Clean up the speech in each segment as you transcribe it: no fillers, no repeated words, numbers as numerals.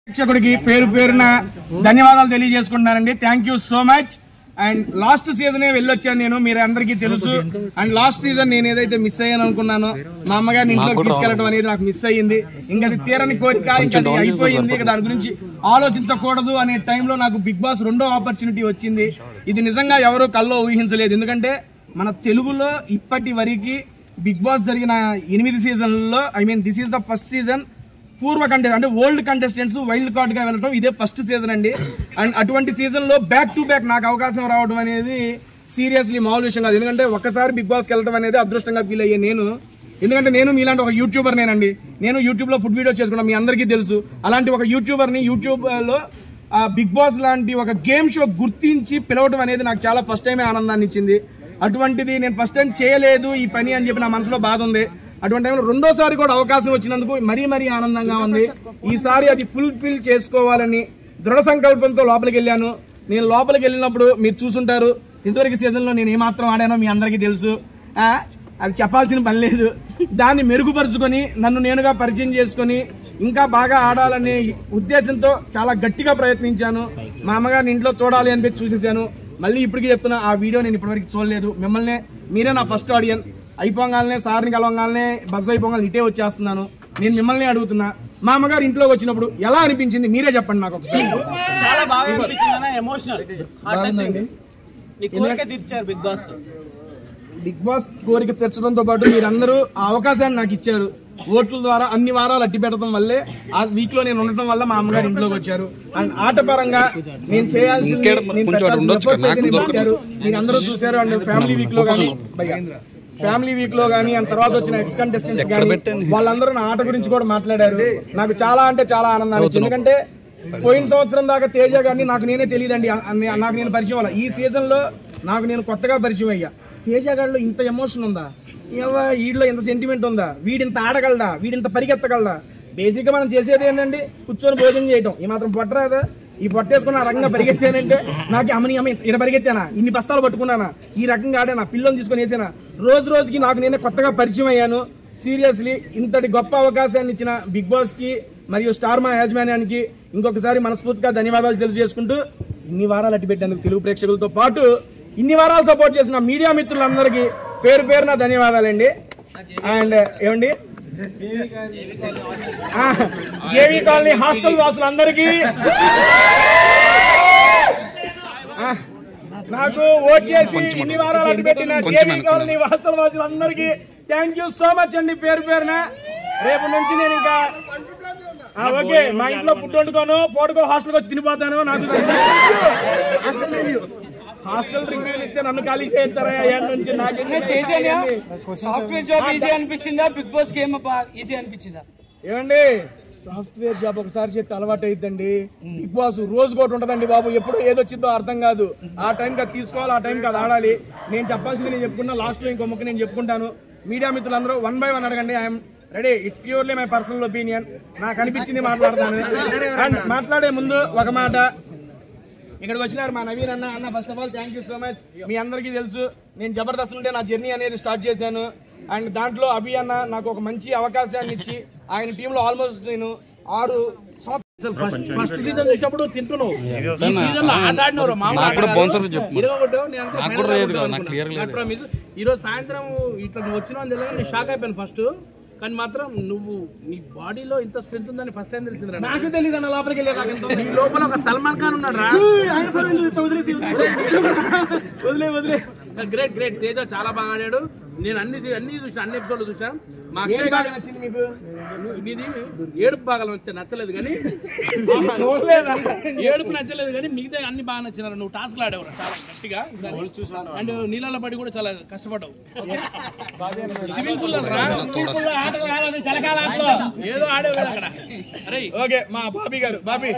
ప్రేక్షకుడికి పేరు పేరున ధన్యవాదాలు తెలియజేసుకుంటున్నానండి. Thank you so much. And last సీజనే వెళ్ళొచ్చాను నేను, మీరు అందరికీ తెలుసు. అండ్ లాస్ట్ సీజన్ నేను ఏదైతే మిస్ అయ్యాను అనుకున్నాను, మా అమ్మగారిని ఇంట్లోకి తీసుకెళ్లడం అనేది నాకు మిస్ అయ్యింది. ఇంకా అది తీరని కోరిక, ఇంకా అది అయిపోయింది. ఇక దాని గురించి ఆలోచించకూడదు అనే టైంలో నాకు బిగ్ బాస్ రెండో ఆపర్చునిటీ వచ్చింది. ఇది నిజంగా ఎవరు కల్లో ఊహించలేదు. ఎందుకంటే మన తెలుగులో ఇప్పటి వరకు బిగ్ బాస్ జరిగిన 8 సీజన్లలో, this is the first season పూర్వ కంటెస్ట్ అంటే ఓల్డ్ కంటెస్టెంట్స్ వైల్డ్ కార్డ్ గా వెళ్ళడం ఇదే ఫస్ట్ సీజన్ అండి. అండ్ అటువంటి సీజన్ లో బ్యాక్ టు బ్యాక్ నాకు అవకాశం రావడం అనేది సీరియస్లీ మామూలు విషయం కాదు. ఎందుకంటే ఒక్కసారి బిగ్ బాస్కి వెళ్ళడం అనేది అదృష్టంగా ఫీల్ అయ్యే నేను. ఎందుకంటే నేను మీలాంటి ఒక యూట్యూబర్ నేనండి. నేను యూట్యూబ్ లో ఫుడ్ వీడియోస్ చేసుకున్నాను, మీ అందరికీ తెలుసు. అలాంటి ఒక యూట్యూబర్ని యూట్యూబ్ లో బిగ్ బాస్ లాంటి ఒక గేమ్ షో గుర్తించి పిలవడం అనేది నాకు చాలా ఫస్ట్ టైమే ఆనందాన్ని ఇచ్చింది. అటువంటిది నేను ఫస్ట్ టైం చేయలేదు ఈ పని అని చెప్పి నా మనసులో బాధ ఉంది. అటువంటి టైంలో రెండోసారి కూడా అవకాశం వచ్చినందుకు మరీ ఆనందంగా ఉంది. ఈసారి అది ఫుల్ఫిల్ చేసుకోవాలని దృఢ సంకల్పంతో లోపలికి వెళ్ళాను. నేను లోపలికి వెళ్ళినప్పుడు మీరు చూసుంటారు, ఇదివరకు సీజన్లో నేను ఏమాత్రం ఆడానో మీ అందరికీ తెలుసు. అది చెప్పాల్సిన పని లేదు. దాన్ని మెరుగుపరుచుకొని నన్ను నేనుగా పరిచయం చేసుకొని ఇంకా బాగా ఆడాలనే ఉద్దేశంతో చాలా గట్టిగా ప్రయత్నించాను. మా అమ్మగారిని ఇంట్లో చూడాలి అని చూసేసాను. మళ్ళీ ఇప్పటికీ చెప్తున్నా, ఆ వీడియో నేను ఇప్పటివరకు చూడలేదు. మీరే నా ఫస్ట్ ఆడియన్. అయిపోగానే సార్ని కలవగానే బస్ అయిపోగానే ఇటే వచ్చేస్తున్నాను. నేను మిమ్మల్ని అడుగుతున్నా, మా అమ్మగారు ఇంట్లోకి వచ్చినప్పుడు ఎలా అనిపించింది మీరే చెప్పండి నాకు ఒకసారి. చాలా బాగా అనిపించింది, ఎమోషనల్ బిగ్ బాస్ కోరిక తీర్చడంతో పాటు మీరందరూ ఆ అవకాశాన్ని నాకు ఇచ్చారు. ఓట్ల ద్వారా అన్ని వారాలు అట్టి పెట్టడం వల్లే ఆ వీక్ లో నేను ఉండటం వల్ల మా అమ్మగారు ఇంట్లోకి వచ్చారు. అండ్ ఆట పరంగా నేను చేయాల్సింది మీరందరూ చూశారు. అండ్ ఫ్యామిలీ వీక్ లో కానీ అండ్ తర్వాత వచ్చిన ఎక్స్ కంటెస్టెంట్స్ కానీ వాళ్ళందరూ నా ఆట గురించి కూడా మాట్లాడారు. నాకు చాలా అంటే చాలా ఆనందాన్ని ఇచ్చింది. ఎందుకంటే పోయిన సంవత్సరం దాకా తేజ గారిని నాకు నేనే తెలియదండి, నాకు నేను పరిచయం అవ్వాలి. ఈ సీజన్ లో నాకు నేను కొత్తగా పరిచయం అయ్యా. తేజ గారిలో ఇంత ఎమోషన్ ఉందా, వీడిలో ఇంత సెంటిమెంట్ ఉందా, వీడింత ఆడగలడా, వీడింత పరిగెత్తగలడా. బేసిక్ గా మనం చేసేది ఏంటంటే కూర్చొని భోజనం చేయటం. ఈ మాత్రం పొట్టరాదా? ఈ పొట్టేసుకుని ఆ రకంగా పరిగెత్తానంటే నాకు అమ్మని ఇక్కడ పరిగెత్తానా, ఇన్ని బస్తాలు పట్టుకున్నానా, ఈ రకంగా ఆడానా, పిల్లల్ని తీసుకొని వేసానా. రోజుకి నాకు నేనే కొత్తగా పరిచయం అయ్యాను. సీరియస్లీ ఇంతటి గొప్ప అవకాశాన్ని ఇచ్చిన బిగ్ బాస్ కి మరియు స్టార్ మా యాజమాన్యానికి ఇంకొకసారి మనస్ఫూర్తిగా ధన్యవాదాలు తెలియజేసుకుంటూ, ఇన్ని వారాలు అట్టి పెట్టేందుకు తెలుగు ప్రేక్షకులతో పాటు ఇన్ని వారాలు సపోర్ట్ చేసిన మీడియా మిత్రులందరికీ పేరు పేరున ధన్యవాదాలండి. అండ్ ఏమండి జేవీ కాలనీ హాస్టల్ వాసులందరికీ, నాకు ఓట్ చేసి ఇన్ని వారాలు అడ్డుపెట్టిన జేవీ కాలనీ హాస్టల్ వాసులందరికీ థ్యాంక్ యూ సో మచ్ అండి పేరు పేరున. రేపు నుంచి నేను ఇంకా ఓకే మా ఇంట్లో ఫుడ్ వండుకోను, పోడుకో హాస్టల్కి వచ్చి తినిపోతాను. నాకు హాస్టల్ రివ్యూలు ఇస్తే నన్ను ఖాళీ చేస్తారా నుంచి. సాఫ్ట్వేర్ జాబ్ ఈజీ అనిపించిందా, బిగ్ బాస్ గేమ్ ఈజీ అనిపించిందా? ఏమండి, సాఫ్ట్వేర్ జాబ్ ఒకసారి చేస్తే అలవాటు అయిద్దండి. బిగ్ బాస్ రోజుకోటి ఉంటదండి బాబు, ఎప్పుడు ఏదొచ్చిందో అర్థం కాదు. ఆ టైంకి అది తీసుకోవాలి, ఆ టైంకి అది ఆడాలి. నేను చెప్పాల్సింది నేను చెప్పుకున్నా, లాస్ట్ లో ఇంకో ముక్క నేను చెప్పుకుంటాను. మీడియా మిత్రులందరూ 1 by 1 అడగండి. I'm ready. It's purely my personal opinion. నాకు అనిపించింది మాట్లాడతాను. అండ్ మాట్లాడే ముందు ఒక మాట, ఇక్కడికి వచ్చినారు మా నవీన్ అన్న. First of all thank you so much. మీ అందరికీ తెలుసు నేను జబర్దస్త్ నుండే నా జర్నీ అనేది స్టార్ట్ చేశాను. అండ్ దాంట్లో అభి అన్న నాకు ఒక మంచి అవకాశాన్ని ఇచ్చి ఆయన టీంలో ఆల్మోస్ట్ నేను 6 ఫస్ట్ సీజన్ చూసినప్పుడు తింటున్నావు, ఈ సీజన్ లో ఆట ఆడినవారు ఈ రోజు సాయంత్రం ఇట్లా నువ్వు వచ్చినా నేను షాక్ అయిపోయాను ఫస్ట్. కానీ మాత్రం నువ్వు నీ బాడీలో ఇంత స్ట్రెంత్ ఉందని ఫస్ట్ టైం తెలిసింది. నాకు తెలియదు అన్న, లోపలికి వెళ్ళి నీ లోపల ఒక సల్మాన్ ఖాన్ ఉన్నాడు రా. వదిలే. గ్రేట్. తేజ చాలా బాగా ఆడాడు. నేను అన్ని చూసాను, అన్ని ఎపిసోడ్లు చూసాను. మా అక్షయ్ గారు నచ్చింది మీకు? మీది ఏడుపు బాగా నచ్చలేదు కానీ మిగతా అన్ని బాగా నచ్చినారు. నువ్వు టాస్క్లు ఆడావు చాలా గట్టిగా అండ్ నీళ్ళ పడి కూడా చాలా కష్టపడ్డావు. స్విమ్మింగ్ పూల్ ఏదో ఆడేవు అక్కడ. అరే ఓకే, మా బాబీ గారు, Bobby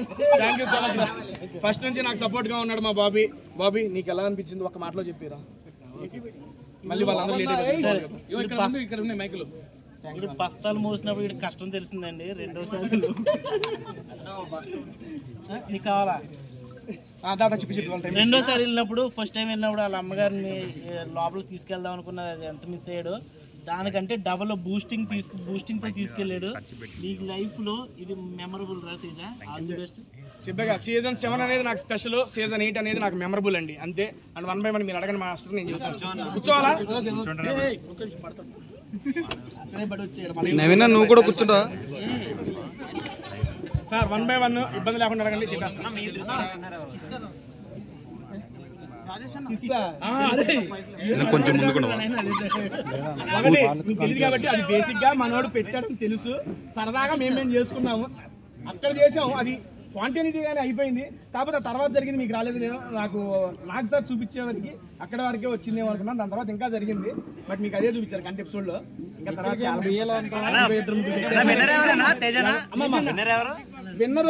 thank you so much. First నుంచి నాకు సపోర్ట్ గా ఉన్నాడు మా బాబీ. నీకు ఎలా అనిపించింది ఒక మాటలో చెప్పిరా. మళ్ళీ వాళ్ళందరూ ఇక్కడ ఉన్నాయి మైకులు. బస్తాలు మోసినప్పుడు ఇక్కడ కష్టం తెలిసిందండి. రెండోసారి నీకు కావాలా? రెండోసారి వెళ్ళినప్పుడు, ఫస్ట్ టైం వెళ్ళినప్పుడు వాళ్ళ అమ్మగారిని లోపలికి తీసుకెళ్దాం అనుకున్నది, అది ఎంత మిస్ అయ్యాడు. దానికంటే డబల్ బూస్టింగ్ తో తీసుకెళ్ళాడు. నీకు లైఫ్ లో ఇది మెమరబుల్ రా తేజ. All the best. చెప్పగా సీజన్ 7 అనేది నాకు స్పెషల్, సీజన్ 8 అనేది నాకు మెమరబుల్ అండి, అంతే. అండ్ 1 by 1 మీరు అడగండి మాస్టర్, నేను చెప్తాను. కూర్చోవాలా? నవీన నువ్వు కూడా కూర్చుంటా సార్. 1 by 1 ఇబ్బంది లేకుండా అడగండి, చెప్పేస్తాను. కొంచెం ముందుకు మీకు తెలియదు కాబట్టి అది బేసిక్ గా మనోడు పెట్టాడని తెలుసు, సరదాగా మేమేం చేసుకున్నాము, అక్కడ చేసాము, అది స్పాంటేనిటీగానే అయిపోయింది. కాకపోతే తర్వాత జరిగింది మీకు రాలేదు. నేను నాకు సార్ చూపించే వరకు అక్కడ వరకే వచ్చింది అనుకున్నాను, దాని తర్వాత ఇంకా జరిగింది. బట్ మీకు అదే చూపించారు కంటి ఎపిసోడ్ లో. ఇంకా తర్వాత విన్నర్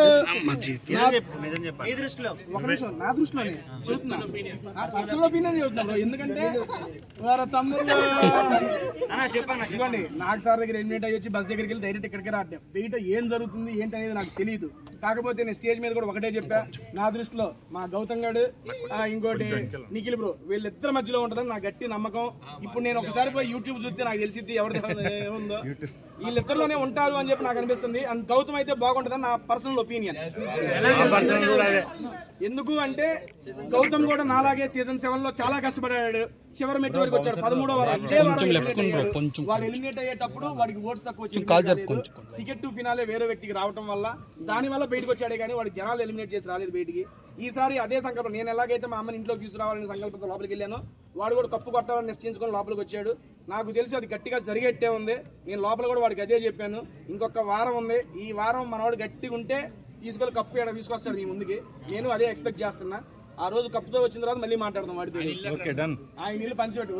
నా దృష్టిలోనే చూస్తున్నా, ఒపీనియన్ చెబుతున్నాను. ఎందుకంటే వారి తమ్ముళ్ళు చెప్పండి, నాకు సార్ దగ్గర ఎలిమినేట్ అయ్యి వచ్చి బస్ దగ్గరికి వెళ్ళి డైరెక్ట్ ఇక్కడికి రాడ్డాం. బయట ఏం జరుగుతుంది ఏంటి అనేది నాకు తెలియదు. కాకపోతే నేను స్టేజ్ మీద కూడా ఒకటే చెప్పా, నా దృష్టిలో మా గౌతమ్ గడు ఇంకోటి నిఖిల్ బ్రో వీళ్ళిద్దరి మధ్యలో ఉంటుందని నా గట్టి నమ్మకం. ఇప్పుడు నేను ఒకసారి పోయి యూట్యూబ్ చూస్తే నాకు తెలిసిద్ది ఎవరి ఏముందో, వీళ్ళిద్దరిలోనే ఉంటారు అని చెప్పి నాకు అనిపిస్తుంది. అండ్ గౌతమ్ అయితే బాగుంటుందని నా పర్సనల్ ఒపీనియన్. ఎందుకు అంటే గౌతమ్ కూడా నాలాగే సీజన్ 7 లో చాలా కష్టపడ్డాడు, చివరి మెట్టు వరకు వచ్చాడు. 13వ వారం వాడు ఎలిమినేట్ అయ్యేటప్పుడు వాడికి ఓట్స్ తక్కువ వచ్చింది. టికెట్ టు ఫినాలే వేరే వ్యక్తికి రావడం వల్ల దాని వల్ల బయటకు వచ్చాడే కానీ వాడి జనాలు ఎలిమినేట్ చేసి రాలేదు బయటికి. ఈసారి అదే సంకల్పం, నేను ఎలాగైతే మా అమ్మని ఇంట్లోకి తీసుకురావాలని సంకల్పంతో లోపలికి వెళ్ళాను, వాడు కూడా కప్పు కొట్టాలని నిశ్చయించుకొని లోపలికి వచ్చాడు. నాకు తెలిసి అది గట్టిగా జరిగేట్టే ఉంది. నేను లోపల కూడా వాడికి అదే చెప్పాను, ఇంకొక వారం ఉంది, ఈ వారం మనవాడు గట్టిగా ఉంటే తీసుకెళ్ళి కప్పు ఏడా తీసుకొస్తాడు మీ ముందుకి. నేను అదే ఎక్స్పెక్ట్ చేస్తున్నా. ఆ రోజు కప్పుతో వచ్చిన తర్వాత మళ్ళీ మాట్లాడదాం వాడితో. ఆయన నీళ్ళు పంచిపెట్టు.